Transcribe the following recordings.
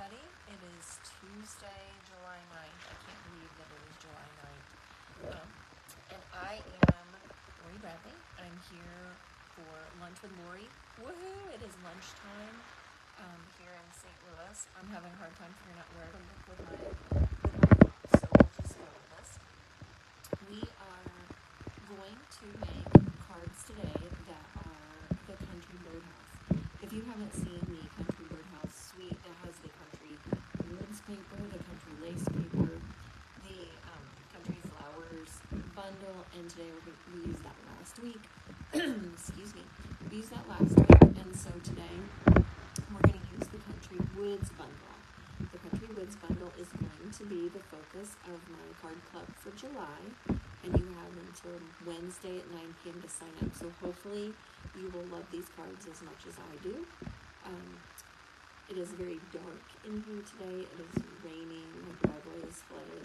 everybody. It is Tuesday, July 9th. I can't believe that it is July 9th. And I am Lori Bradley. I'm here for lunch with Lori. Woohoo! It is lunchtime here in St. Louis. I'm having a hard time figuring out where to look with my phone, so we'll just go with this. We are going to make cards today that are the Country Birdhouse. If you haven't seen the Country Birdhouse suite, it has the Country Woods paper, the Country Lace paper, the Country Flowers bundle, and today we used that last week. Excuse me. We used that last week, and so today we're going to use the Country Woods bundle. The Country Woods bundle is going to be the focus of my card club for July, and you have until Wednesday at 9 p.m. to sign up. So hopefully you will love these cards as much as I do. It is very dark in here today. It is raining. My driveway is flooded.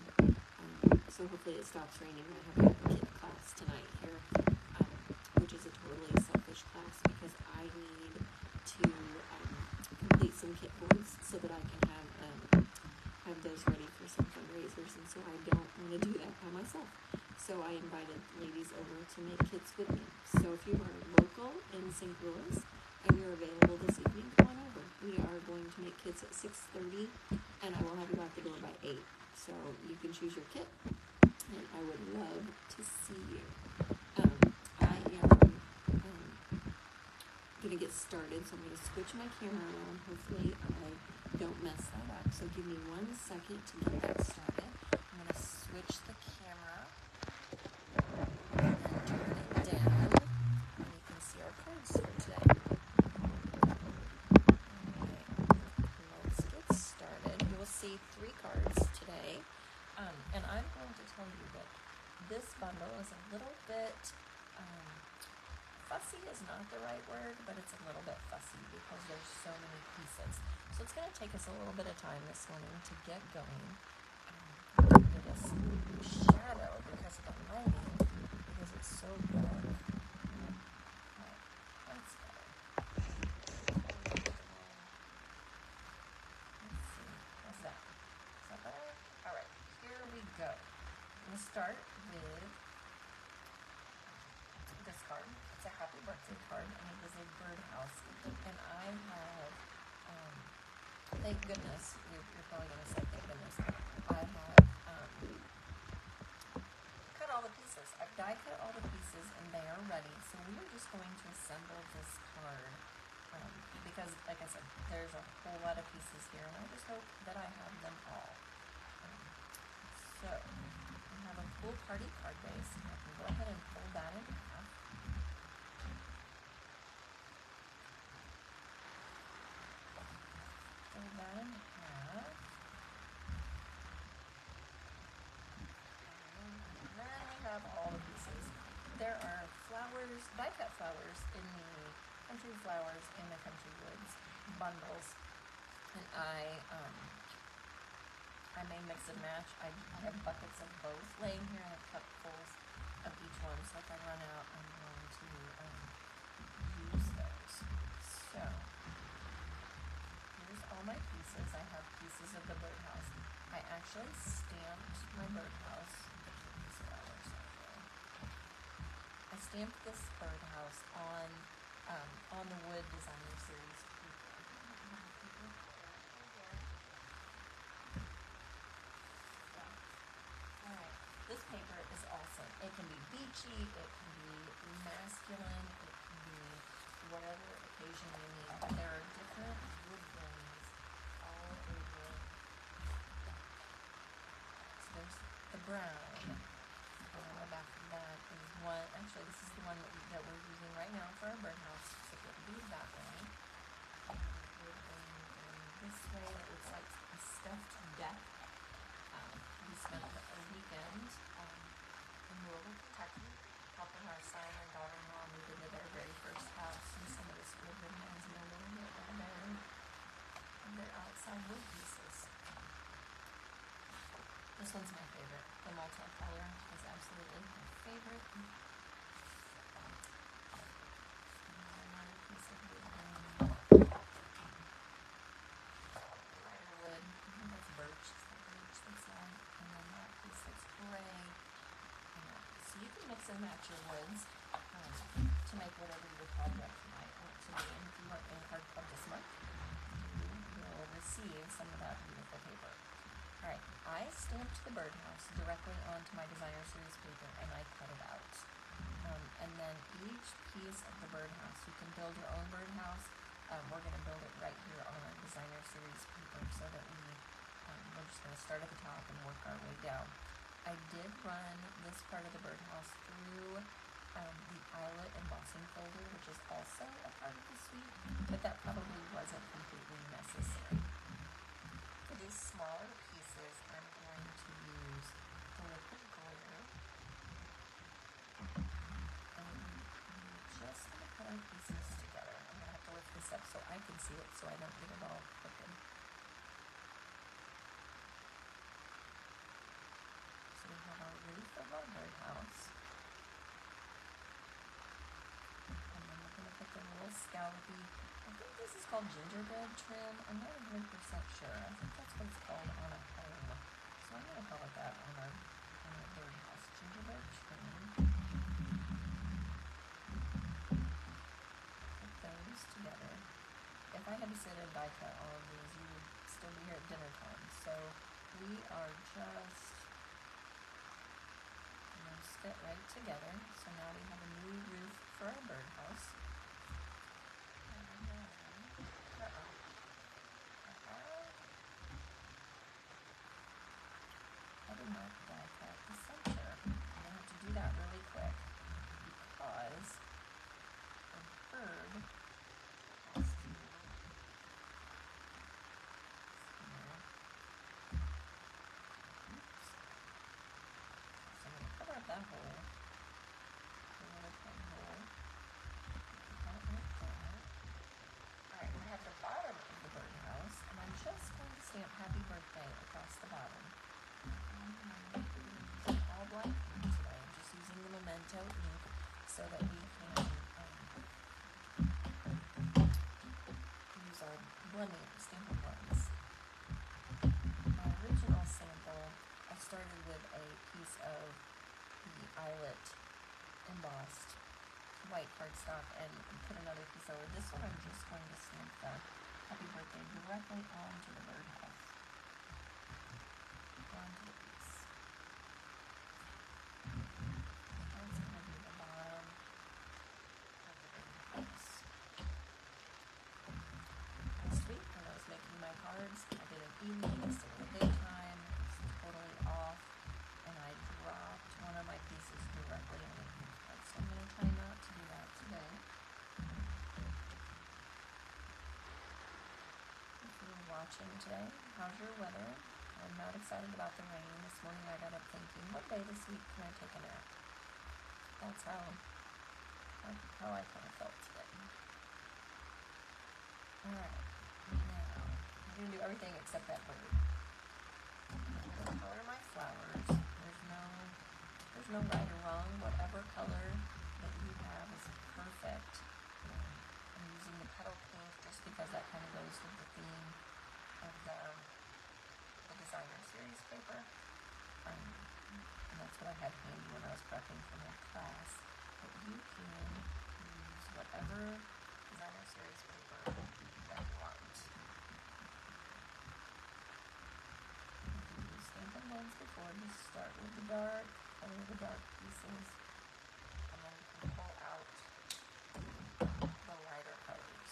So hopefully it stops raining. I have a kit class tonight here, which is a totally selfish class because I need to complete some kit boards so that I can have those ready for some fundraisers, and so I don't want to do that by myself. So I invited ladies over to make kits with me. So if you are local in St. Louis and you're available this evening, come on over. We are going to make kits at 6:30, and I will have you out the door by 8. So you can choose your kit, and I would love to see you. I am going to get started, so I'm going to switch my camera around. Hopefully I don't mess that up. So give me 1 second to get that started. I'm going to switch the camera and then turn it down, and you can see our cards for today. Let's get started. You will see 3 cards today, and I'm going to tell you that this bundle is a little bit, fussy is not the right word, but it's a little bit fussy because there's so many pieces. So it's going to take us a little bit of time this morning to get going. It is shadow because of the lighting, because it's so dark. Right, that's better. Let's see. What's that? Is that better? All right, here we go. I'm going to start with this card. It's a happy birthday card, and it is a birdhouse. And I have, thank goodness, you're probably going to say thank goodness, I have cut all the pieces. I've die cut all the pieces, and they are ready. So we are just going to assemble this card because, like I said, there's a whole lot of pieces here, and I just hope that I have them all. So we have a cool party card base. I can go ahead and fold that in half. Fold that in half. And then we have all the pieces. There are flowers, die-cut flowers in the Country Flowers and the Country Woods bundles. And I may mix and match. I have buckets of both laying here. I have cupfuls of each one. So if I run out, I'm going to use those. So here's all my pieces. I have pieces of the birdhouse. I actually stamped my birdhouse. I stamped this birdhouse on the Wood Designer Series paper. Alright, this paper is awesome. It can be beachy, it can be masculine, it can be whatever occasion you need. But there are different woodlands all over. So there's the brown. On the back of that is one. Actually, this is the one that we're using right now for our birdhouse. So it would be that way. This way, it looks like a stuffed duck. We spent a weekend in Louisville, Kentucky, helping our son and daughter-in-law move into their very first house, and some of this wood reminds me a little bit of their outside wood pieces. This one's my favorite. The multicolor is absolutely my favorite. Another piece of wood grain. Lighter wood. your woods to make whatever your project might want to be. And if you want a hard club this month, you will receive some of that beautiful paper. Alright, I stamped the birdhouse directly onto my designer series paper and I cut it out. And then each piece of the birdhouse, you can build your own birdhouse. We're going to build it right here on our designer series paper so that we're just going to start at the top and work our way down. I did run this part of the birdhouse through the eyelet embossing folder, which is also a part of the suite, but that probably wasn't completely necessary. For these smaller pieces, I'm going to use the liquid glitter. And I'm just going to put our pieces together. I'm going to have to lift this up so I can see it so I don't get it all crooked. So we have our roof of our birdhouse. And then we're going to put the little scallopy, I think this is called gingerbread trim. I'm not 100% sure. I think that's what it's called on a home. So I'm going to call it that on our birdhouse. Gingerbread trim. Put those together. If I had to sit and die cut all of these, you would still be here at dinner time. So we are just going to fit right together. So now we have a new roof for our birdhouse. I did not die cut the center. I'm going to have to do that really quick because the bird has to oops. So I'm going to cover up that hole. Alright, we have the bottom of the birdhouse, and I'm just going to stamp happy birthday across the bottom. All black ink today, just using the Memento ink so that we can use our blending, stamping blends. My original sample, I started with a piece of the eyelet embossed white cardstock and put another piece over. This one I'm just going to stamp the happy birthday directly onto the birdhouse. Onto the piece. That's going to be the bottom of the birdhouse. Last week when I was making my cards, I did an evening instead of a daytime. It's totally off. And I dropped one of my pieces directly on the ink pad. So I'm going to try not to do that today. If you're watching today, how's your weather? I'm not excited about the rain. This morning I got up thinking, what day this week can I take a nap? That's how I kind of felt today. Alright, now I'm going to do everything except that bird. I'm going to color my flowers. There's no right or wrong. Whatever color that you have is perfect. I'm using the petal pink just because that kind of goes with the theme of the designer series paper. And that's what I had handy when I was prepping for my class. But you can use whatever designer series paper that you want. You stamping blends before, just start with the dark, color the dark pieces, and then you can pull out the lighter colors.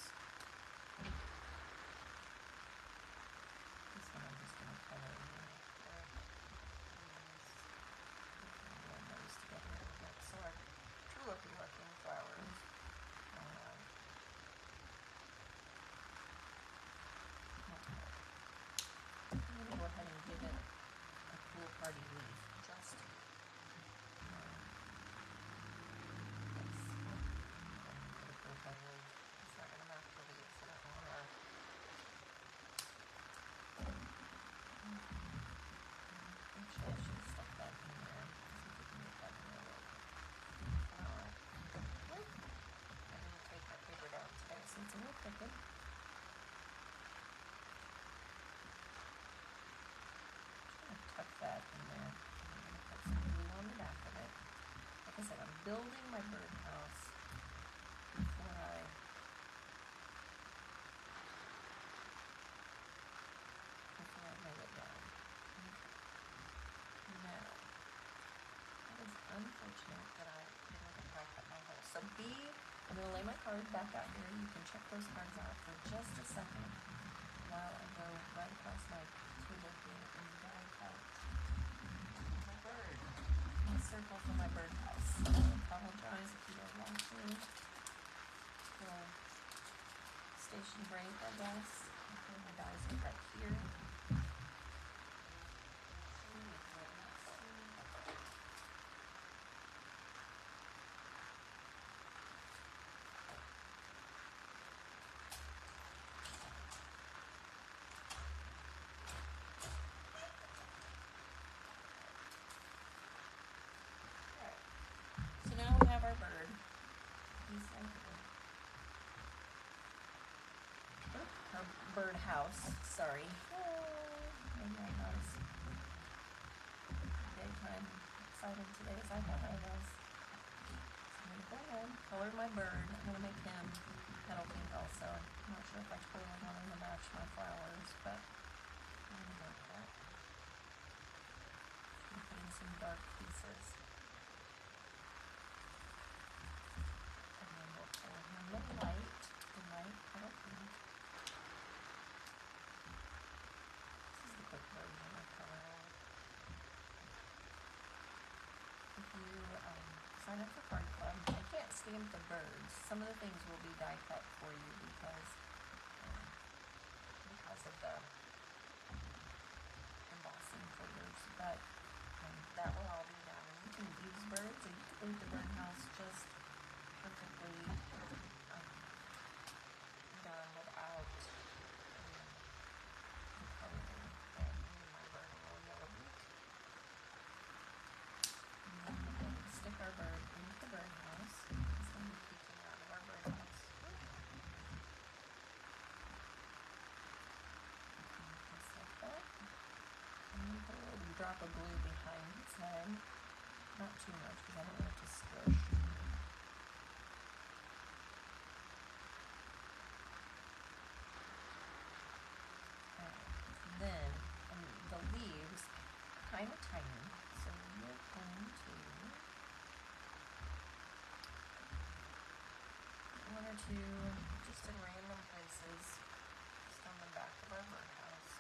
This one I'm just going to color in blend those together a little bit. So our tulip-y looking flowers. I'm going to go ahead and give it a cool party leaf. Just it's not going to match the leaves. I don't want to. Actually, I should stuff that in there. See if we can get that in there real quick. I didn't take my paper down today, so it's a little crooked. Tuck that in there. building my birdhouse before I made it done. Okay. Now, that is unfortunate that I didn't get back up my hole. So I'm going to lay my card back out here. You can check those cards out for just a second while I go right across my table here and die cut my bird. My circle for my birdhouse. I apologize if you are watching. Little station break, I guess. Okay, my dies are right here. So now we have our bird. He's right here. Our birdhouse, sorry. Maybe I'm not as daytime excited today as I thought I was. So I'm going to go ahead, color my bird. I'm going to make him petal pink also. I'm not sure if I totally want him to match my flowers, but I'm going to go with that. I'm going to put in some dark pieces. And then we'll pull him the light petal pink. This is the quick version of coloring. If you sign up for Card Club, I can't stamp the birds. Some of the things will be die cut for you because of the embossing figures, but that will all be done. And you can use birds, or you can leave the birdhouse just perfectly done without the coloring. And my bird a little yellow beak. And then we're going to stick our bird into the birdhouse. He's going to be peeking out of our birdhouse. Just like that. And then put a little drop of glue behind his head. Not too much because I don't want it to squish. Then the leaves are kind of tiny, so we are going to put one or two just in random places, just on the back of our birdhouse.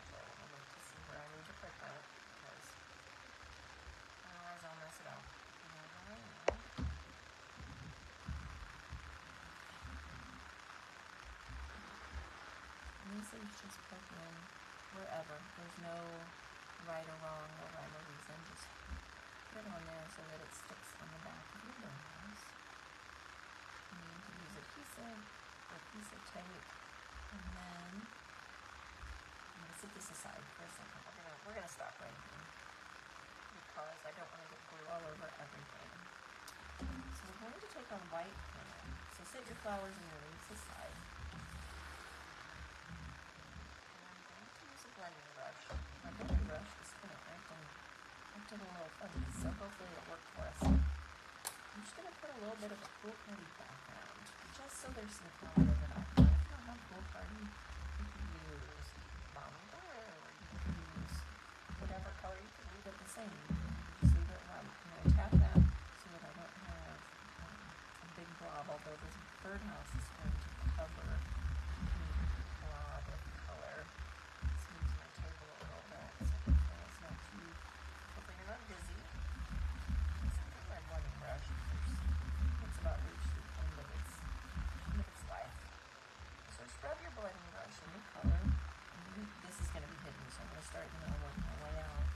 So I'll look to see where I need to put that because otherwise I'll mess it up. And these leaves just poke in wherever. There's no right or wrong or rhyme or reason. Just put it on there so that it sticks on the back of your birdhouse. And you can use adhesive or a piece of tape. And then I'm going to set this aside for a second. We're gonna stop right here because I don't want to get glue all over everything. So we're going to take our white pen. So set your flowers and your leaves aside. Blending brush. My blending brush is kind of acting a little funny, so hopefully it'll work for us. I'm just going to put a little bit of a cool party background, just so there's some color in the background. If you don't have cool party, you can use lavender, or you can use whatever color. You can leave it the same. You just leave it white. I'm going to tap that so that I don't have a big blob, although this birdhouse is going to cover a blob of color. Not busy. My blending brush, it's about reached the end of its life. So scrub your blending brush in your color. And this is going to be hidden, so I'm going to start and then I'll work my way out.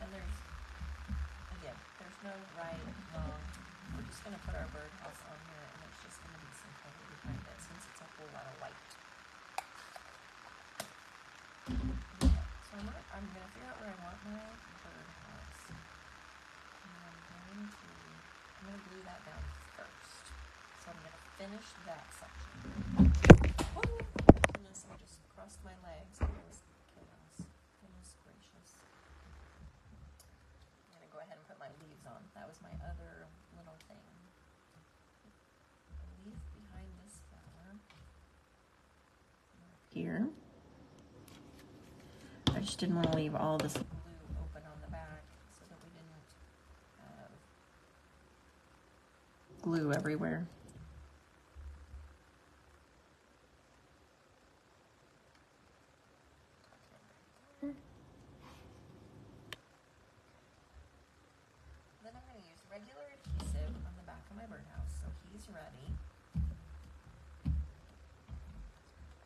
And there's no right, wrong. We're just going to put our birdhouse on here, and it's just going to be some color behind it since it's a whole lot of light. Okay, so I'm going to figure out where I want my birdhouse. And I'm going to glue that down first. So I'm going to finish that section. Goodness, I just crossed my legs. It was chaos. Goodness gracious. I'm gonna go ahead and put my leaves on. That was my other little thing. A leaf behind this flower. Here. I just didn't want to leave all this glue open on the back so that we didn't have glue everywhere. Then I'm going to use regular adhesive on the back of my birdhouse, so he's ready.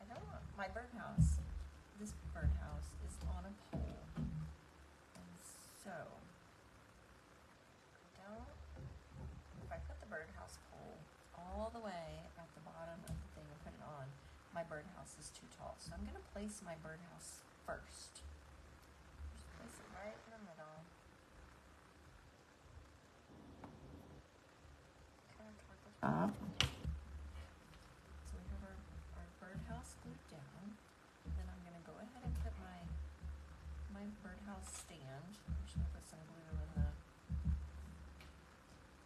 I don't want my birdhouse, this birdhouse is on a pole, and so if I put the birdhouse pole all the way at the bottom of the thing and put it on, my birdhouse is too tall. So I'm going to place my birdhouse first. Just place it right in the middle. Top. So we have our birdhouse glued down. Then I'm going to go ahead and put my birdhouse stand. I'm just going to put some glue in the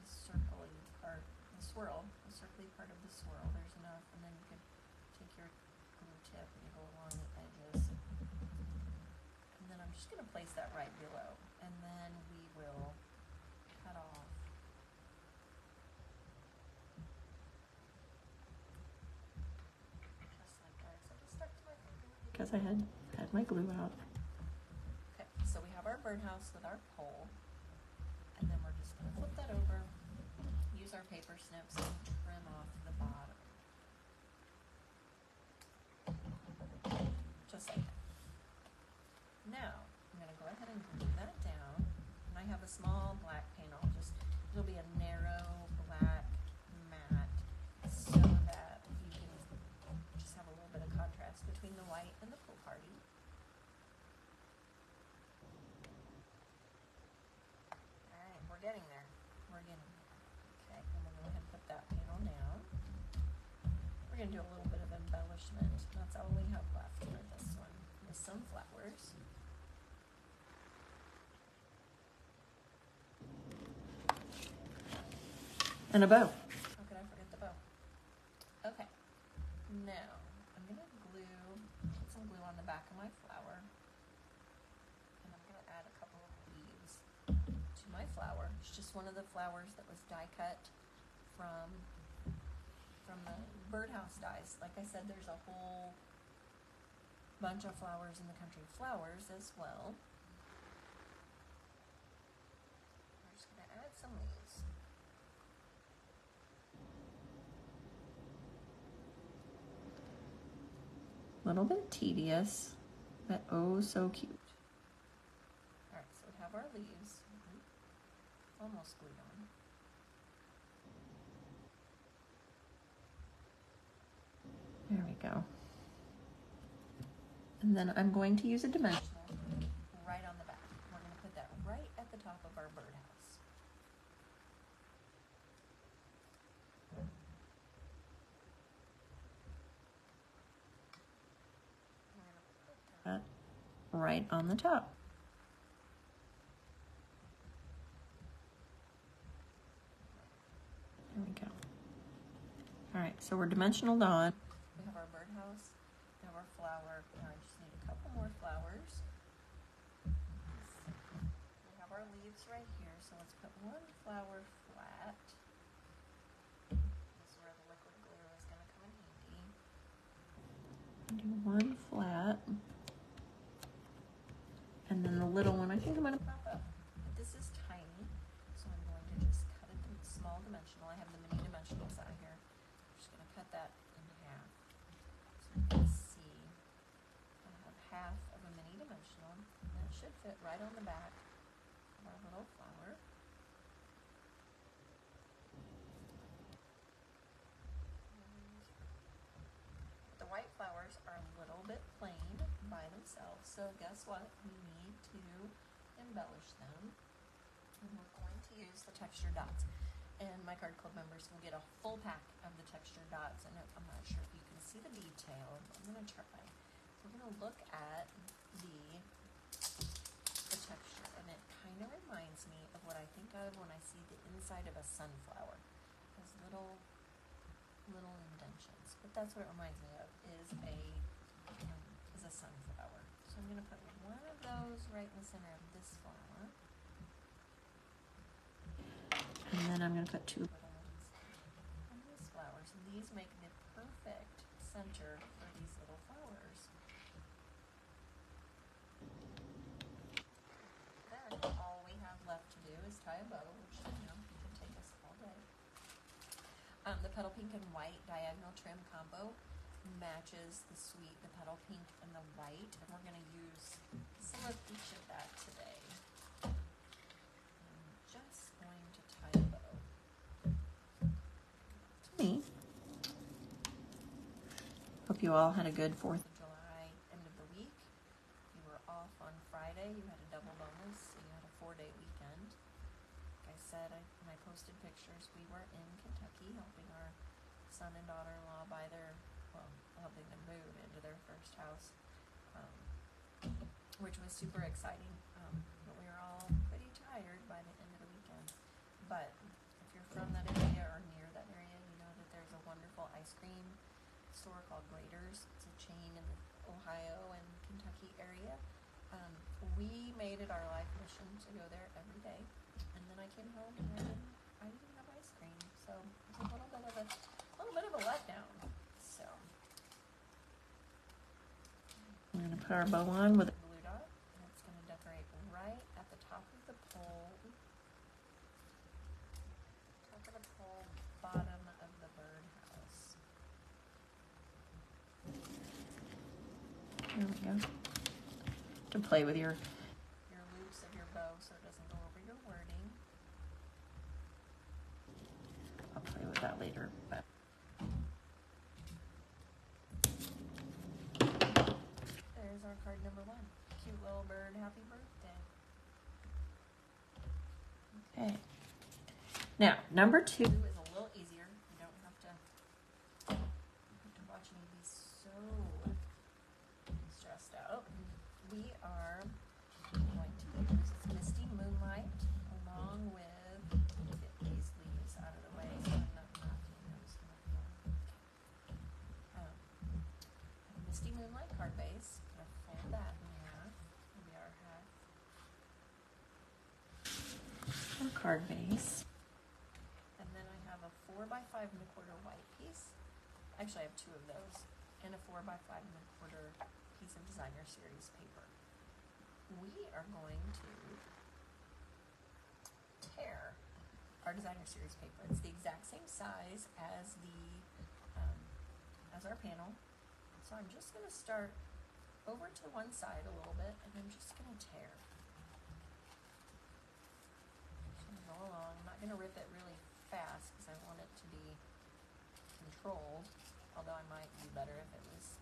circly part, the circly part of the swirl. There's enough, and then you could take your glue tip and go along the edges. And then I'm just going to place that right below, and then we will cut off. Because I had my glue out. Okay, so we have our birdhouse with our pole, and then we're just going to flip that over, use our paper snips, and trim off the bottom. Just like that. Now, I'm going to go ahead and glue that down, and I have a small black paint. It'll be a narrow black mat, so that you can just have a little bit of contrast between the white and the pool party. Alright, we're getting there. Okay, I'm going to go ahead and put that panel down. We're going to do a little bit of embellishment. That's all we have left for this one, with some flowers. And a bow. How could I forget the bow? Okay, now I'm going to put some glue on the back of my flower, and I'm going to add a couple of leaves to my flower. It's just one of the flowers that was die cut from the birdhouse dies. Like I said, there's a whole bunch of flowers in the country flowers as well. I'm just going to add some leaves. A little bit tedious, but oh so cute. Alright, so we have our leaves. Almost glued on. There we go. And then I'm going to use a dimensional right on the back. We're going to put that right at the top of our birdhouse. Right on the top. There we go. All right, so we're dimensional on. We have our birdhouse, we have our flower. Now I just need a couple more flowers. We have our leaves right here, so let's put one flower flat. This is where the liquid glue is going to come in handy. Do one flat. And then the little one, I think I'm going to pop up. But this is tiny, so I'm going to just cut it in small dimensional. I have the mini dimensionals out here. I'm just going to cut that in half. So you can see I have half of a mini dimensional, and that should fit right on the back of our little flower. The white flowers are a little bit plain by themselves, so guess what? We need to embellish them, and we're going to use the texture dots. And my card club members will get a full pack of the texture dots, and I'm not sure if you can see the detail. I'm going to try. So we're going to look at the texture, and it kind of reminds me of what I think of when I see the inside of a sunflower. Those little indentions. But that's what it reminds me of, is a sunflower. So I'm going to put one of those right in the center of this flower. And then I'm going to put two little ones on these flowers. And these make the perfect center for these little flowers. Then all we have left to do is tie a bow, which can take us all day. The petal pink and white diagonal trim combo matches the petal pink and the white, and we're going to use some of each of that today. I'm just going to tie a bow. To me. Hope you all had a good 4th of July end of the week. You were off on Friday. You had a double bonus, so you had a 4-day weekend. Like I said, when I posted pictures, we were in Kentucky helping our son and daughter-in-law helping them move into their first house, which was super exciting. But we were all pretty tired by the end of the weekend. But if you're from that area or near that area, you know that there's a wonderful ice cream store called GRRRR. It's a chain in the Ohio and Kentucky area. We made it our life mission to go there every day, and then I came home and I didn't have ice cream, so it was a little bit of a letdown. So I'm going to put our bow on with a glue dot, and it's going to decorate right at the top of the pole, bottom of the birdhouse. There we go. To play with your loops of your bow so it doesn't go over your wording. I'll play with that later, but there's our card number 1. Cute little bird, happy birthday. Okay. Now, number 2 is a little easier. You don't have to watch me be so stressed out. We are going to use Misty Moonlight along with, get these leaves out of the way so I'm not knocking those. Misty Moonlight card base. I'm going to fold that in half. Maybe our half. Our card base. And then I have a 4x5 1/4 white piece. Actually, I have 2 of those. And a 4x5 1/4 piece of designer series paper. We are going to tear our designer series paper. It's the exact same size as as our panel. So I'm just going to start over to one side a little bit, and I'm just going to tear. Just going to go along. I'm not going to rip it really fast because I want it to be controlled. Although I might do better if it was.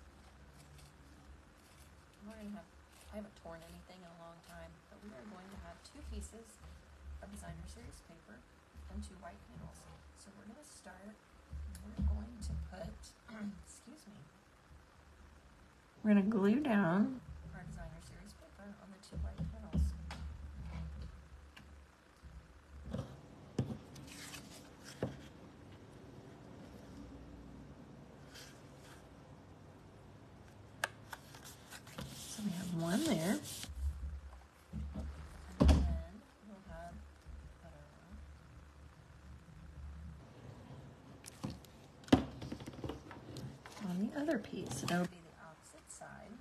I haven't torn anything in a long time, but we are going to have 2 pieces of designer series paper and 2 white panels. So we're going to start, and we're going to put, excuse me, we're going to glue down our designer series paper on the 2 white panels. So we have one there. And then we'll have another one on the other piece. So that'll be the opposite side.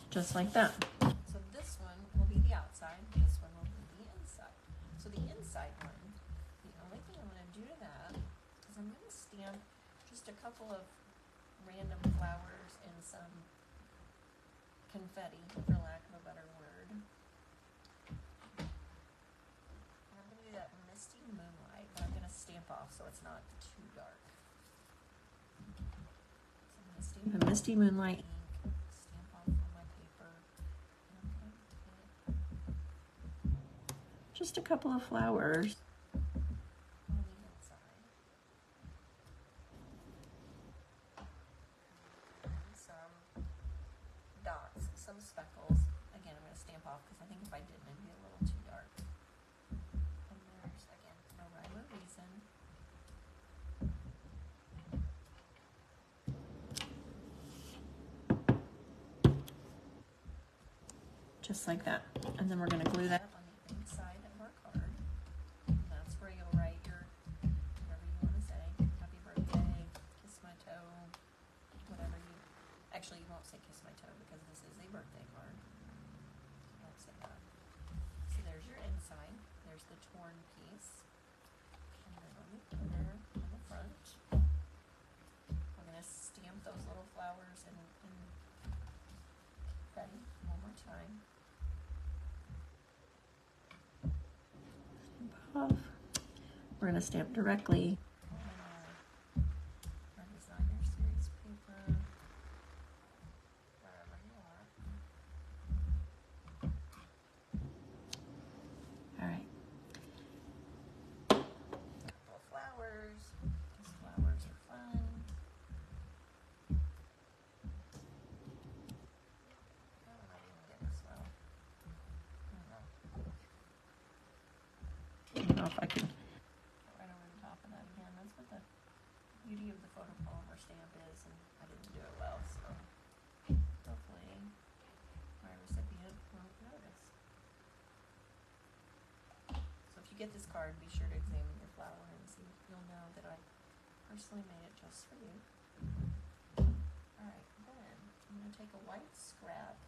Just like that. So this one will be the outside, this one will be the inside. So the inside one, the only thing I'm going to do to that is I'm going to stamp just a couple of random flowers and some confetti, for lack of a better word. And I'm going to do that Misty Moonlight, but I'm going to stamp off so it's not too dark. So I'm going to stamp the Misty Moonlight ink, stamp off on my paper. And I'm going to just a couple of flowers on the inside. And some dots, some speckles. Again, I'm going to stamp off because I think if I didn't, it'd be a little too dark. And there's, again, no rhyme or reason. Just like that. And then we're going to glue that on the inside of our card. And that's where you'll write your, whatever you want to say. Happy birthday, kiss my toe, whatever you, actually you won't say kiss my toe because this is a birthday card. You won't say that. So there's your inside. There's the torn piece. And then on the other, on the front, we're going to stamp those little flowers in confetti one more time. Off. We're going to stamp directly on our designer series paper, wherever you are. All right. Couple of flowers. These flowers are fun. How am I even get this well? I don't know if I can get right over the top of that again. That's what the beauty of the photopolymer stamp is, and I didn't do it well, so hopefully my recipient won't notice. So if you get this card, be sure to examine your flower and see if you'll know that I personally made it just for you. Alright, then I'm going to take a white scrap.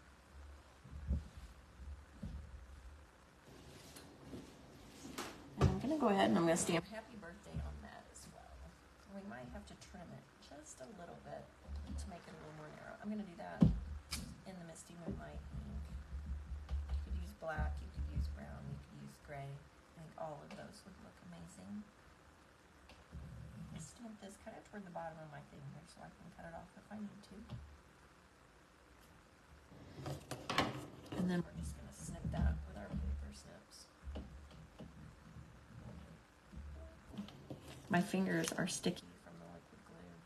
And I'm going to go ahead and I'm going to stamp happy birthday on that as well. We might have to trim it just a little bit to make it a little more narrow. I'm going to do that in the Misty Moonlight ink. You could use black, you could use brown, you could use gray. I think all of those would look amazing. I stamp this kind of toward the bottom of my finger so I can cut it off if I need to. And then we're just going to snip that with our paper snips. My fingers are sticky from the liquid glue.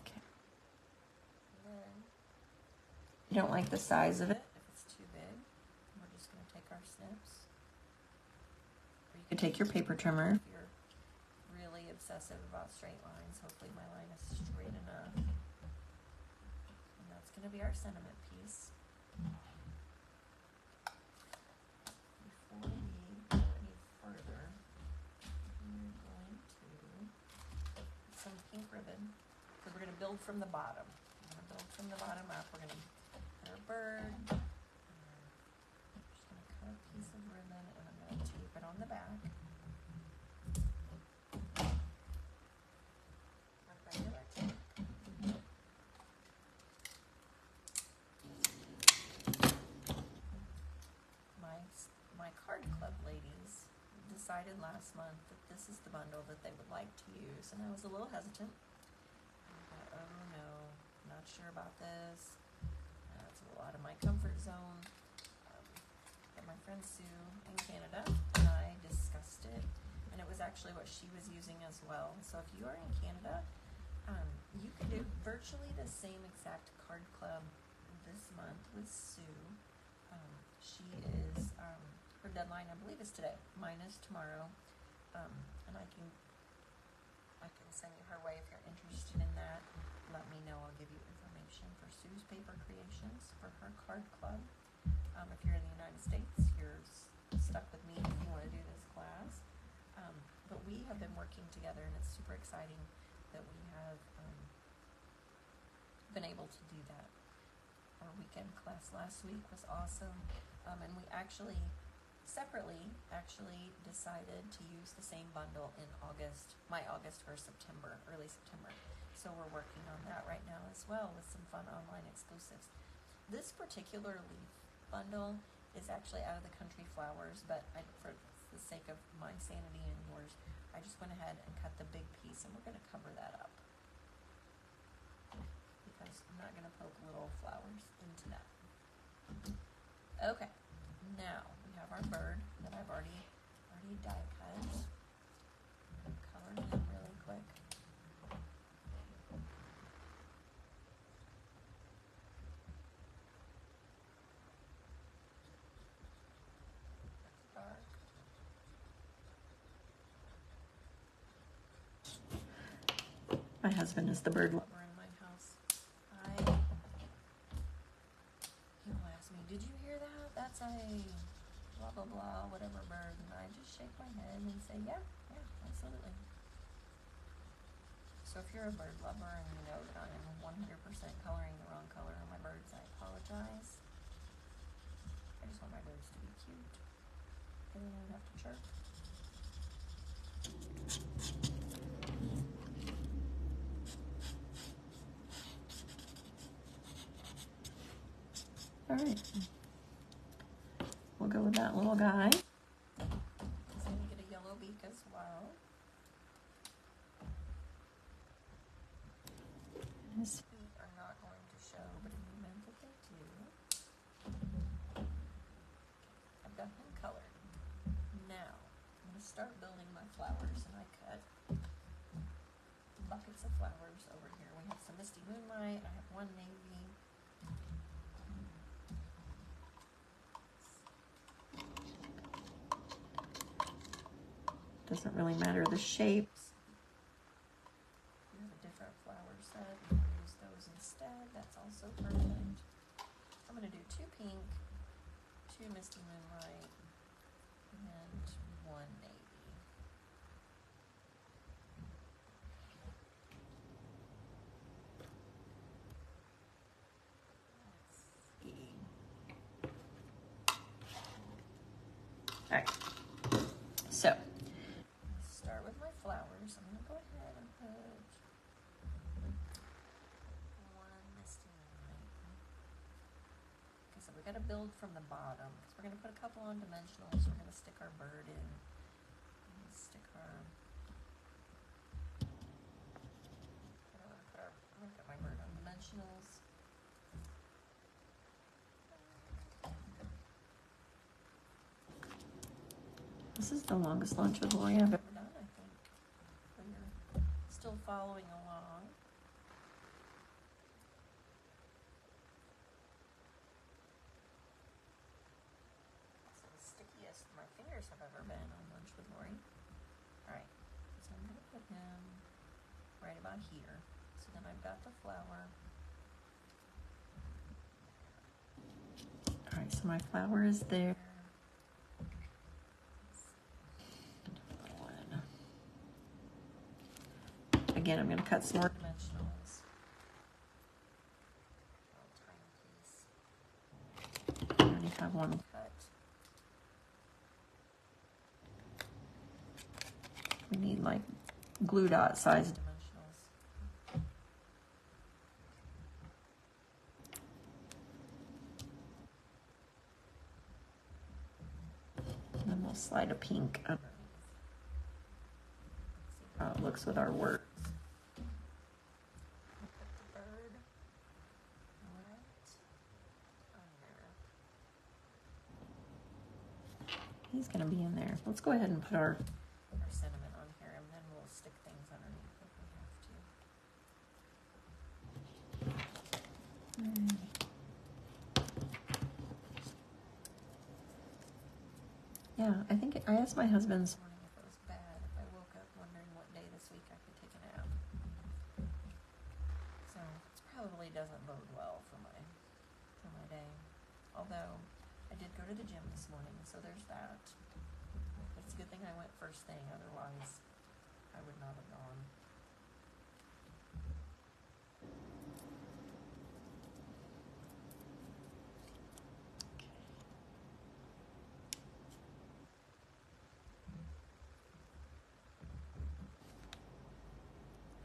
Okay. And then, you don't like the size of it, if it's too big, we're just going to take our snips. Or you could take your paper trimmer if you're really obsessive about straight lines. Hopefully my line is straight enough. And that's going to be our sentiment piece. Before we go any further, we're going to put some pink ribbon, because we're going to build from the bottom. We're going to build from the bottom up. We're going to put our bird. I'm just going to cut a piece of ribbon and I'm going to tape it on the back. Our regular tape. My card club ladies decided last month that this is the bundle that they would like to use, and I was a little hesitant. I thought, oh no, not sure about this. It's a lot of my comfort zone. But my friend Sue in Canada and I discussed it, and it was actually what she was using as well. So if you are in Canada, you can do virtually the same exact card club this month with Sue. She is, her deadline I believe is today, mine is tomorrow, and I can send you her way if you're interested in that. Let me know, I'll give you information for Sue's paper creations for her card club. If you're in the United States, you're stuck with me if you want to do this class. But we have been working together, and it's super exciting that we have been able to do that. Our weekend class last week was awesome, and we actually separately decided to use the same bundle in my August for September, early September. So we're working on that right now as well with some fun online exclusives. This particular leaf bundle is actually out of the country flowers, but for the sake of my sanity and yours, I just went ahead and cut the big piece, and we're going to cover that up because I'm not going to poke little flowers into that. Okay, now we have have our bird that I've already die cut. Colored him really quick. That's dark. My husband is the bird lover in my house. He'll ask me, "Did you hear that? That's a blah blah blah whatever bird," and I just shake my head and say, yeah, absolutely. So if you're a bird lover and you know that I am 100% coloring the wrong color on my birds, I apologize. I just want my birds to be cute. They don't even have to chirp. All right, we'll go with that little guy. He's going to get a yellow beak as well. His feet are not going to show, but in the event that they do, I've got them colored. Now, I'm going to start building my flowers, and I cut buckets of flowers over here. We have some Misty Moonlight, I have one navy. Doesn't really matter the shapes. If you have a different flower set, you can use those instead. That's also perfect. I'm going to do 2 pink, 2 Misty Moonlight, and 1 navy. Let's see. All right. So, start with my flowers. I'm going to go ahead and put 1 Misty Moonlight. Okay, so we got to build from the bottom because we're going to put a couple on dimensionals. We're going to stick our bird in. I'm going to put my bird on dimensionals. This is the longest lunch with Lori I've ever done, I think. When you're still following along. It's the stickiest my fingers have ever been on Lunch with Lori. Alright, so I'm going to put him right about here. So then I've got the flower. Alright, so my flower is there. Again, I'm going to cut some more dimensionals. A tiny piece. I already have one cut. We need like glue dot size dimensionals. And then we'll slide a pink underneath. See how it looks with our work. He's going to be in there. Let's go ahead and put our sentiment on here, and then we'll stick things underneath if we have to. Yeah, I think I asked my husband this morning if it was bad if I woke up wondering what day this week I could take a nap. So it probably doesn't bode well for my day. Although I did go to the gym this morning, so there's that. It's a good thing I went first thing, otherwise I would not have gone.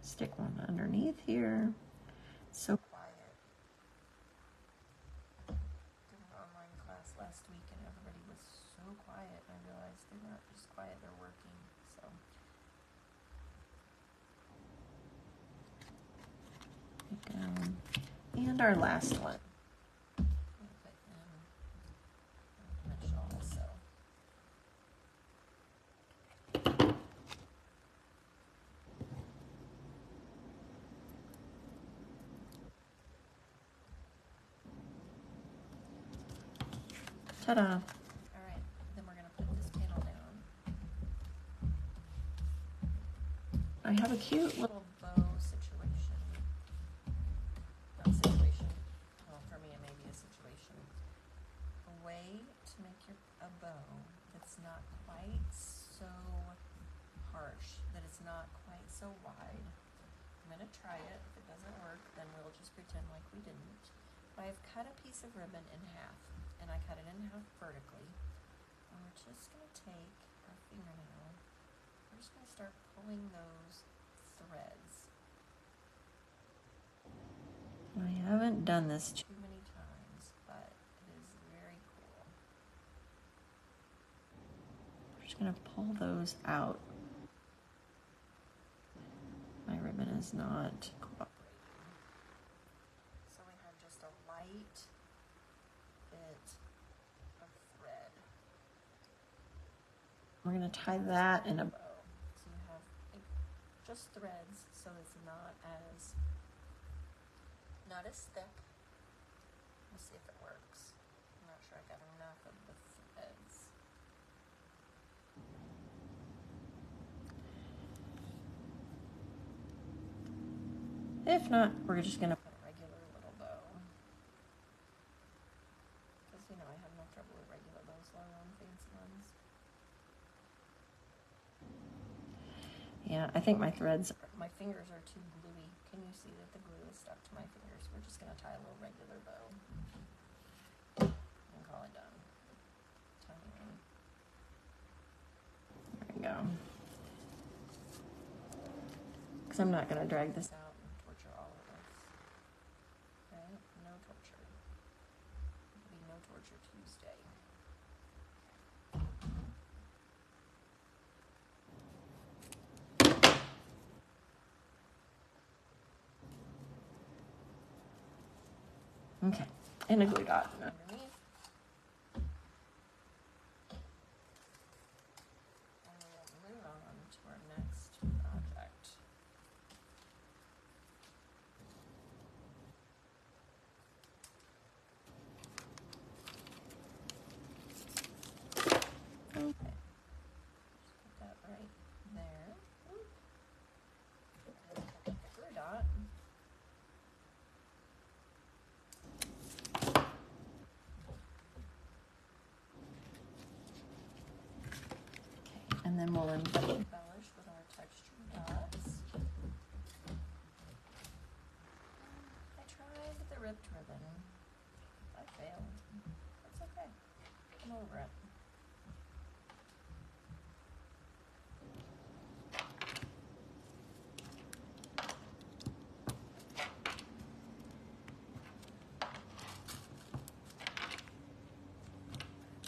Stick one underneath here. So quiet. Did an online class last week and everybody was so quiet. I realized they're not just quiet, they're working. So down. And our last one. Put in dimensional also. Ta-da. All right, then we're gonna put this panel down. I have a cute little bow situation. Not situation. Well, for me it may be a situation. A way to make a bow that's not quite so harsh, that it's not quite so wide. I'm gonna try it. If it doesn't work, then we'll just pretend like we didn't. But I've cut a piece of ribbon in half, and I cut it in half vertically. And we're just gonna take our fingernail. We're just gonna start pulling those threads. I haven't done this too many times, but it is very cool. We're just gonna pull those out. My ribbon is not cooperating. So we have just a light bit of thread. We're going to tie that in a bow. So you have just threads, so it's not as thick. Let's see if it works. I'm not sure I got enough of the threads. If not, we're just going to put a regular little bow. Because, you know, I have no trouble with regular bows, let alone fancy ones. Yeah, I think my fingers are too gluey. Can you see that the glue is stuck to my fingers? We're just going to tie a little regular bow and call it done. Tiny one. There we go. Because I'm not going to drag this out and torture all of us. Right? No torture. It'll be no torture Tuesday. Okay, and a glue dot underneath. And we'll move on to our next project. Okay, just put that right there. And put the glue dot. And then we'll embellish with our texture dots. I tried the ripped ribbon. I failed. That's okay. I'm over it.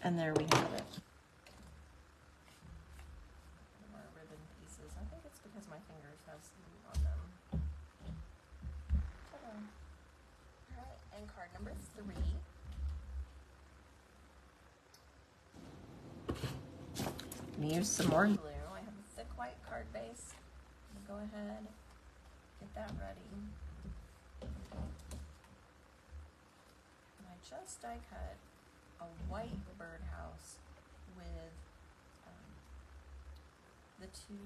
And there we have it. More ribbon pieces. I think it's because my fingers have some glue on them. Ta-da. Alright, and card number 3. I'm going to use some more glue. I have a thick white card base. I'm going to go ahead, get that ready. And I just die cut a white birdhouse with the 2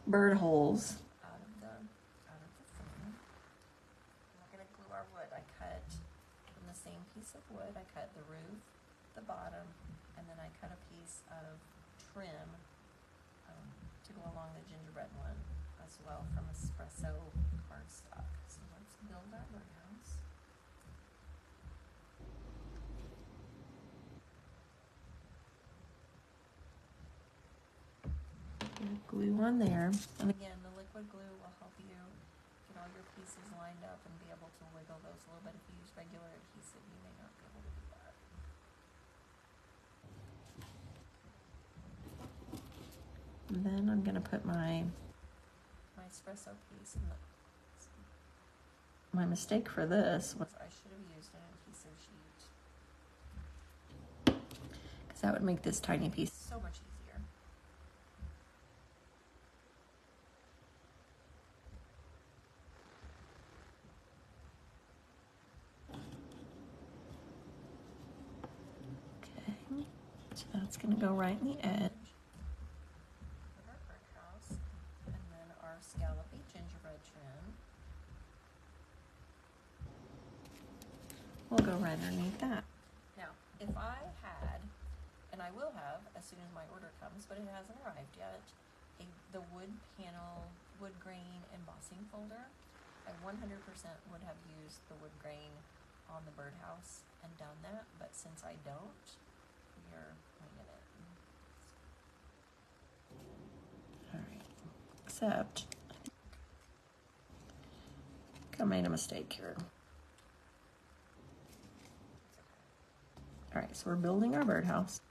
bird holes out of the frame. And we're going to glue our wood. I cut from the same piece of wood. I cut the roof, the bottom, and then I cut a piece of trim to go along the gingerbread one as well from espresso cardstock. So let's build our birdhouse. Glue on there, and again the liquid glue will help you get all your pieces lined up and be able to wiggle those a little bit. If you use regular adhesive, you may not be able to do that. And then I'm going to put my espresso piece in my mistake for this was I should have used an adhesive sheet, because that would make this tiny piece so much easier. So that's going to go right in the edge of our birdhouse. And then our scallopy gingerbread trim will go right underneath that. Now, if I had, and I will have as soon as my order comes, but it hasn't arrived yet, the wood panel, wood grain embossing folder, I 100% would have used the wood grain on the birdhouse and done that, but since I don't, we are winging it. Alright, except I think I made a mistake here. Alright, so we're building our birdhouse.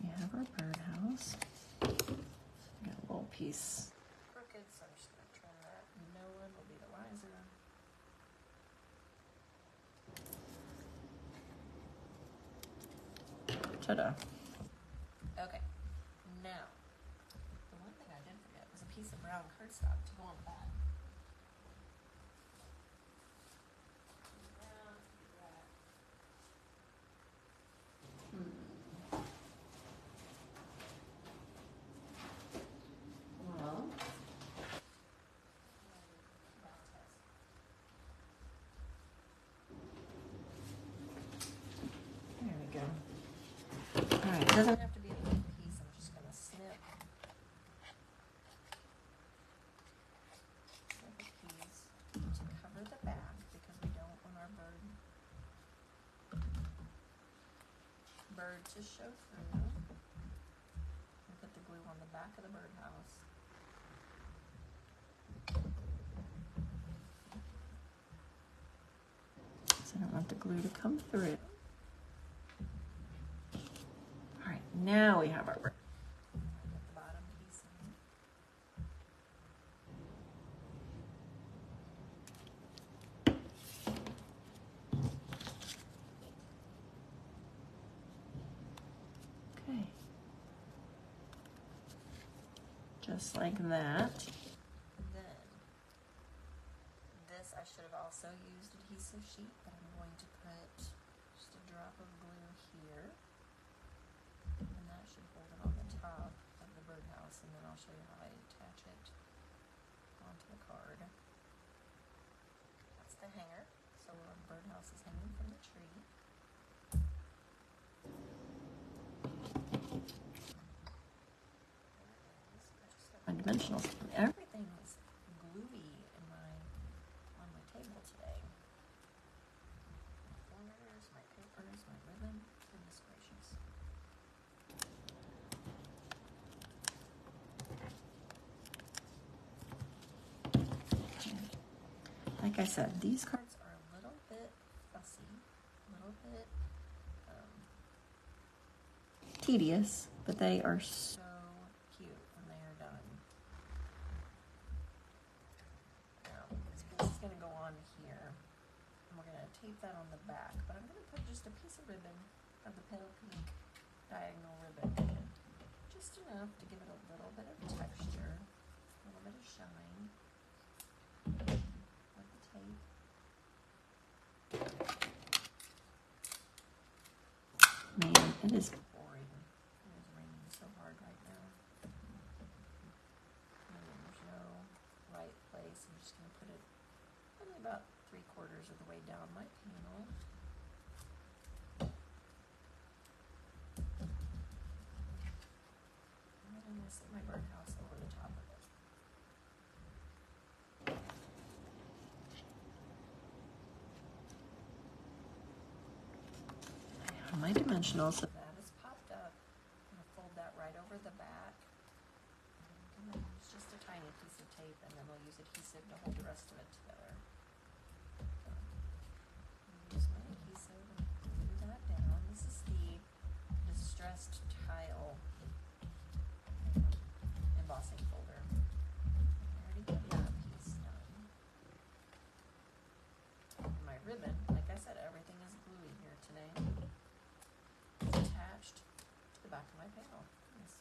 We have our birdhouse. Got a little piece crooked, so I'm just going to trim that. No one will be the wiser. Ta-da. Okay, now, the one thing I did forget was a piece of brown cardstock to go on the back. Alright, it doesn't have to be a big piece, I'm just going to snip a piece to cover the back because we don't want our bird to show through. And put the glue on the back of the birdhouse. So I don't want the glue to come through. Now we have our bird. Get the bottom piece in. Okay. Just like that. Then, this I should have also used adhesive sheet, but I'm going to put just a drop of glue here. And that should hold it on the top of the birdhouse, and then I'll show you how I attach it onto the card. That's the hanger, so our birdhouse is hanging from the tree. My dimensionals. Everything is gluey on my table today. My formers, my papers, my ribbon. Goodness gracious. Like I said, these cards are a little bit fussy, a little bit tedious, but they are so cute when they are done. Now, this piece is going to go on here, and we're going to tape that on the back, but I'm going to put just a piece of ribbon, of the pale pink diagonal ribbon in, just enough to give it a little bit of texture, a little bit of shine. Man, it is pouring. It is raining so hard right now. And there's no right place. I'm just going to put it probably about 3/4 of the way down my panel. And then I'm going to set my birdhouse over the top of it. My dimensionals, so that is popped up. I'm going to fold that right over the back. I'm going to use just a tiny piece of tape, and then we'll use adhesive to hold the rest of it together. So, use my adhesive and glue that down. This is the distressed tile embossing folder. I already have that piece done. And my ribbon, like I said, everything is gluey here today. Attached to the back of my panel. Yes.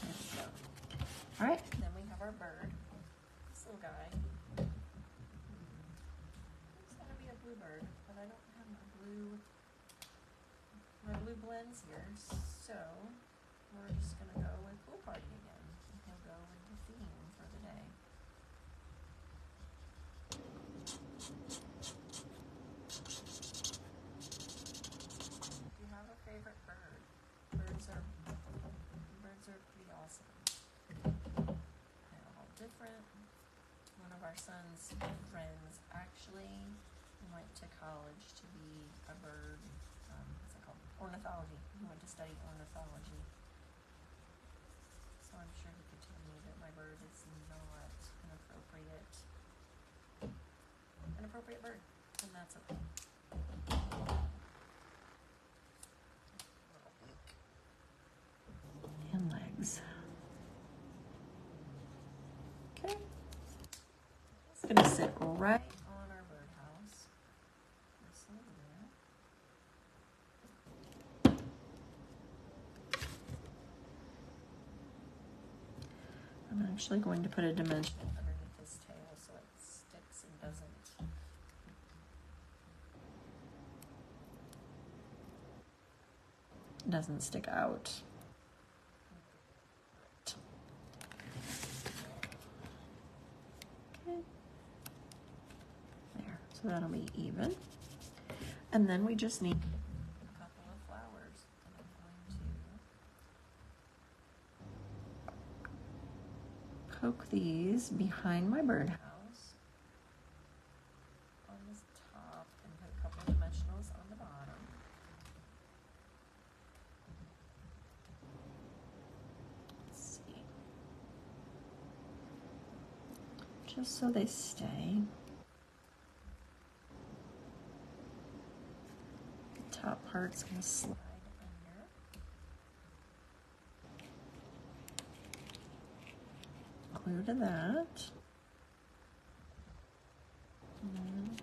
There we go. All right, then we our bird. This little guy. It's gonna be a bluebird, but I don't have my blue blends here, so we're just gonna go with pool party again. He'll go with the theme for the day. Do you have a favorite bird? Birds are pretty awesome. They're all different. One of our son's friends actually went to college to be a bird, what's it called? Ornithology. He went to study ornithology. So I'm sure he could tell me that my bird is not an appropriate bird, and that's okay. Little beak and legs. Okay. It's gonna sit right on our birdhouse. This over there. I'm actually going to put a dimension underneath his tail so it sticks and doesn't stick out. Okay. There. So that'll be even. And then we just need a couple of flowers. And I'm going to poke these behind my birdhouse on this top and put a couple of dimensionals on the bottom. Let's see. Just so they stay. The top part's going to slide under. Glue to that. And then do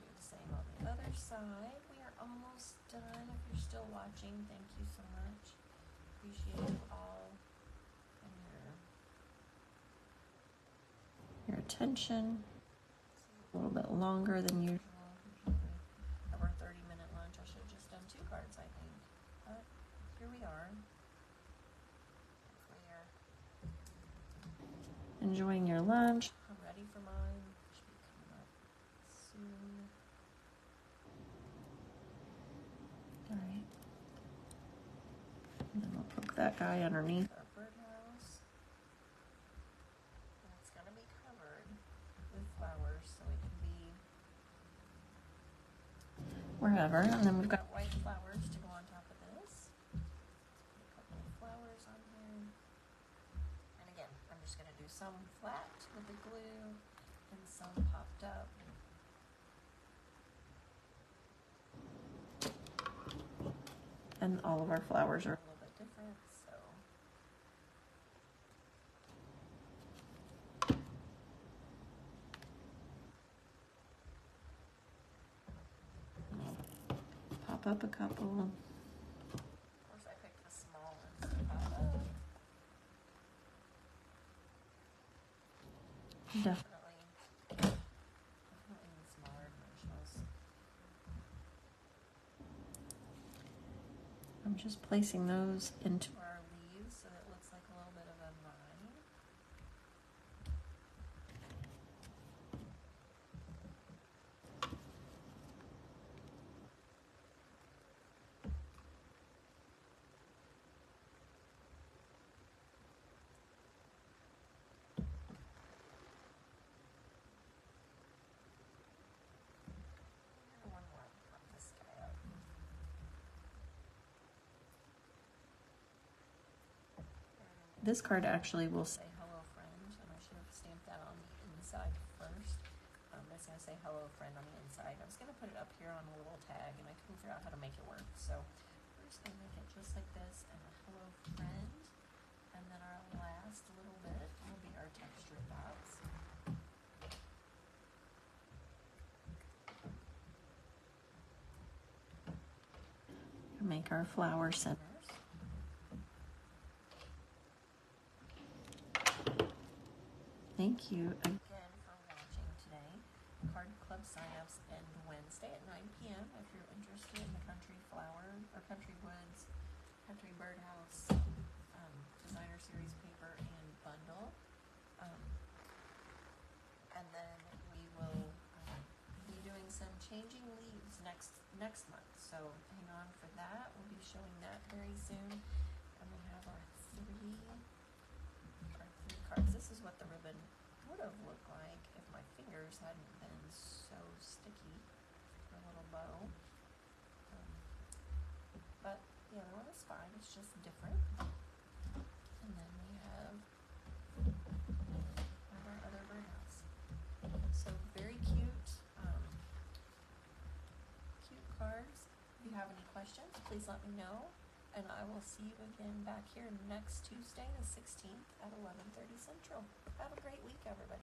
the same on the other side. We are almost done. If you're still watching, thank you so much. Appreciate you all and your attention. A little bit longer than usual. Of our 30-minute lunch, I should have just done 2 cards, I think. But here we are. Enjoying your lunch. I'm ready for mine. Should be coming up soon. Alright. And then we'll poke that guy underneath our birdhouse. And it's going to be covered with flowers so it can be wherever. And then we've got white flowers to go on top of this. Put a couple of flowers on here. And again, I'm just going to do some flat with the glue and some popped up. And all of our flowers are a little bit different, so. Pop up a couple. Of course, I picked the small ones to pop up. Definitely the smaller dimensionals. I'm just placing those into our leaves so that it looks like a little bit of a vine. One more. Pop this guy up. This card actually will say hello friend, and I should have stamped that on the inside first. It's going to say hello friend on the inside. I was going to put it up here on a little tag, and I couldn't figure out how to make it work. So we're just going to make it just like this, and a hello friend. And then our last little bit will be our textured dots. thank our flower centers. Thank you again for watching today. Card Club signups end Wednesday at 9 p.m. if you're interested in the Country Flower or Country Woods, Country Birdhouse designer series paper and bundle. And then we will be doing some changing leaves next month. So hang on for that. We'll be showing that very soon. And we have our three cards. This is what the ribbon would have looked like if my fingers hadn't been so sticky. A little bow. But the other one is fine. It's just different. And then we have our other birdhouse. So very cute, cute cards. If you have any questions, please let me know. And I will see you again back here next Tuesday, the 16th at 11:30 Central. Have a great week, everybody.